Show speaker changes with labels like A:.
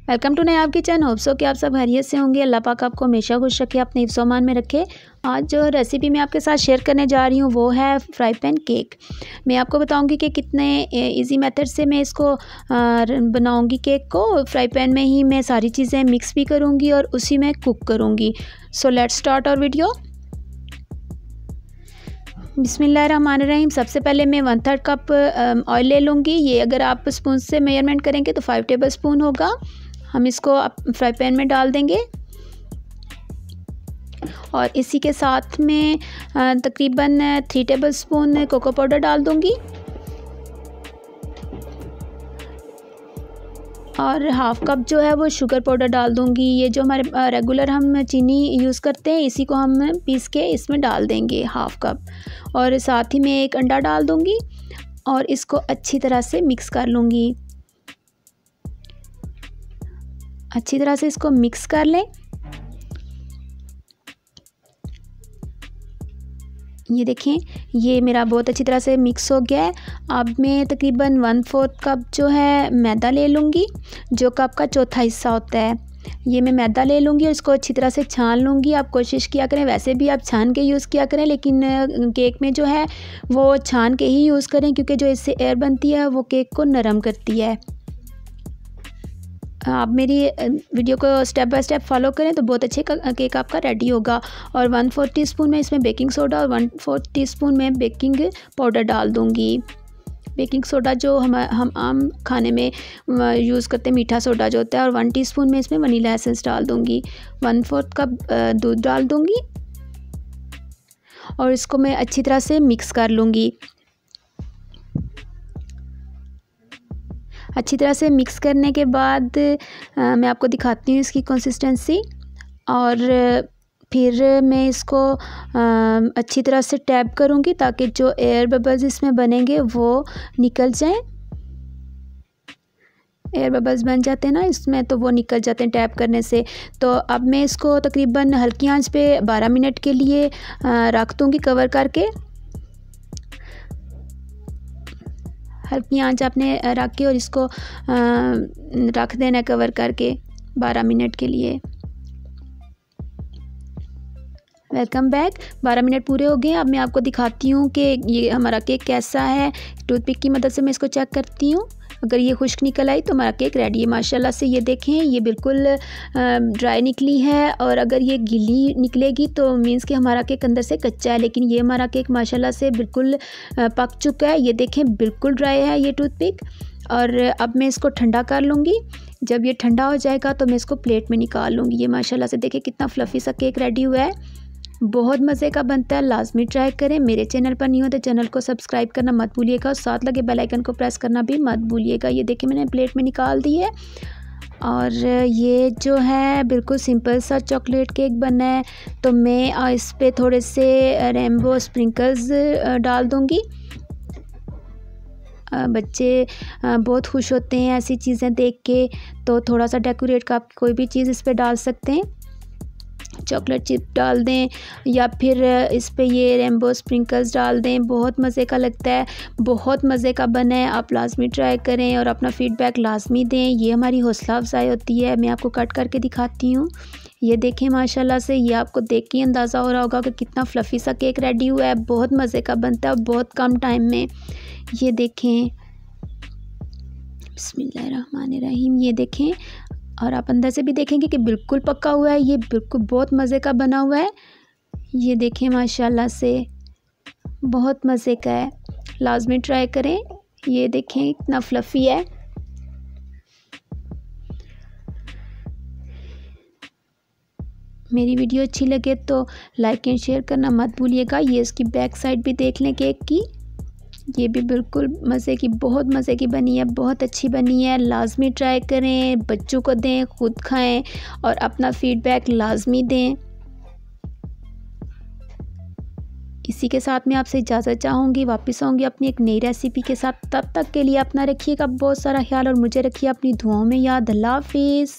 A: Welcome to Nayab kitchen. Hope so कि आप सब खैरियत से होंगे। अल्लाह पाक आपको हमेशा खुश रखे, अपने हिफ्ज़-ओ-अमान में रखे। आज जो रेसिपी मैं आपके साथ शेयर करने जा रही हूँ वो है फ्राई पैन केक। मैं आपको बताऊंगी कि कितने इजी मेथड से मैं इसको बनाऊंगी केक को। फ्राई पैन में ही मैं सारी चीज़ें मिक्स भी करूँगी और उसी में कुक करूँगी। So let's start our video. बिस्मिल्लाहिर्रहमानिर्रहीम। सबसे पहले मैं 1/3 कप ऑयल ले लूँगी। ये अगर आप स्पून से मेजरमेंट करेंगे तो 5 टेबल स्पून होगा। हम इसको फ्राई पैन में डाल देंगे और इसी के साथ में तकरीबन 3 टेबल स्पून कोको पाउडर डाल दूँगी और हाफ़ कप जो है वो शुगर पाउडर डाल दूँगी। ये जो हमारे रेगुलर हम चीनी यूज़ करते हैं इसी को हम पीस के इसमें डाल देंगे हाफ़ कप। और साथ ही में एक अंडा डाल दूँगी और इसको अच्छी तरह से मिक्स कर लूँगी। अच्छी तरह से इसको मिक्स कर लें। ये देखें, ये मेरा बहुत अच्छी तरह से मिक्स हो गया है। अब मैं तकरीबन 1/4 कप जो है मैदा ले लूँगी, जो कप का चौथा हिस्सा होता है। ये मैं मैदा ले लूँगी और इसको अच्छी तरह से छान लूँगी। आप कोशिश किया करें, वैसे भी आप छान के यूज़ किया करें, लेकिन केक में जो है वो छान के ही यूज़ करें, क्योंकि जो इससे एयर बनती है वो केक को नरम करती है। आप मेरी वीडियो को स्टेप बाय स्टेप फॉलो करें तो बहुत अच्छे केक आपका रेडी होगा। और 1/4 टीस्पून में इसमें बेकिंग सोडा और 1/4 टीस्पून में बेकिंग पाउडर डाल दूंगी। बेकिंग सोडा जो हम आम खाने में यूज़ करते हैं, मीठा सोडा जो होता है। और 1 टीस्पून में इसमें वनीला एसेंस डाल दूंगी। 1/4 कप दूध डाल दूंगी और इसको मैं अच्छी तरह से मिक्स कर लूँगी। अच्छी तरह से मिक्स करने के बाद मैं आपको दिखाती हूँ इसकी कंसिस्टेंसी। और फिर मैं इसको अच्छी तरह से टैप करूँगी ताकि जो एयर बबल्स इसमें बनेंगे वो निकल जाएं। एयर बबल्स बन जाते हैं ना इसमें, तो वो निकल जाते हैं टैप करने से। तो अब मैं इसको तकरीबन हल्की आंच पे 12 मिनट के लिए रख दूँगी कवर करके। हल्की आंच आपने रख के और इसको रख देना कवर करके 12 मिनट के लिए। Welcome back. 12 मिनट पूरे हो गए। अब मैं आपको दिखाती हूँ कि ये हमारा केक कैसा है। टूथपिक की मदद से मैं इसको चेक करती हूँ। अगर ये खुश्क निकल आई तो हमारा केक रेडी है माशाल्लाह से। ये देखें, ये बिल्कुल ड्राई निकली है। और अगर ये गीली निकलेगी तो मीन्स कि हमारा केक अंदर से कच्चा है, लेकिन ये हमारा केक माशाल्लाह से बिल्कुल पक चुका है। ये देखें, बिल्कुल ड्राई है ये टूथपिक। और अब मैं इसको ठंडा कर लूँगी। जब ये ठंडा हो जाएगा तो मैं इसको प्लेट में निकाल लूँगी। ये माशाल्लाह से देखें कितना फ्लफ़ी सा केक रेडी हुआ है। बहुत मज़े का बनता है, लाजमी ट्राई करें। मेरे चैनल पर नहीं हो तो चैनल को सब्सक्राइब करना मत भूलिएगा और साथ लगे बेल आइकन को प्रेस करना भी मत भूलिएगा। ये देखिए मैंने प्लेट में निकाल दी है। और ये जो है बिल्कुल सिंपल सा चॉकलेट केक बना है। तो मैं इस पर थोड़े से रेनबो स्प्रिंकल्स डाल दूँगी। बच्चे बहुत खुश होते हैं ऐसी चीज़ें देख के, तो थोड़ा सा डेकोरेट का आप कोई भी चीज़ इस पर डाल सकते हैं। चॉकलेट चिप डाल दें या फिर इस पे ये रेनबो स्प्रिंकल्स डाल दें। बहुत मज़े का लगता है, बहुत मज़े का बना है। आप लाजमी ट्राई करें और अपना फ़ीडबैक लाजमी दें। ये हमारी हौसला अफजाई होती है। मैं आपको कट करके दिखाती हूँ। ये देखें माशाल्लाह से, ये आपको देख के अंदाज़ा हो रहा होगा कि कितना फ्लफ़ी सा केक रेडी हुआ है। बहुत मज़े का बनता है और बहुत कम टाइम में। ये देखें, बिस्मिल्लाहिर्रहमानिर्रहीम। ये देखें, और आप अंदर से भी देखेंगे कि बिल्कुल पका हुआ है। ये बिल्कुल बहुत मज़े का बना हुआ है। ये देखें माशाल्लाह से बहुत मज़े का है, लाजमी ट्राई करें। ये देखें इतना फ्लफ़ी है। मेरी वीडियो अच्छी लगे तो लाइक एंड शेयर करना मत भूलिएगा। ये इसकी बैक साइड भी देख लें केक की। ये भी बिल्कुल मज़े की, बहुत मज़े की बनी है, बहुत अच्छी बनी है। लाजमी ट्राई करें, बच्चों को दें, खुद खाएं और अपना फ़ीडबैक लाजमी दें। इसी के साथ मैं आपसे इजाज़त चाहूँगी। वापस आऊँगी अपनी एक नई रेसिपी के साथ। तब तक के लिए अपना रखिएगा बहुत सारा ख्याल और मुझे रखिए अपनी दुआओं में याद। अल्लाह हाफिज़।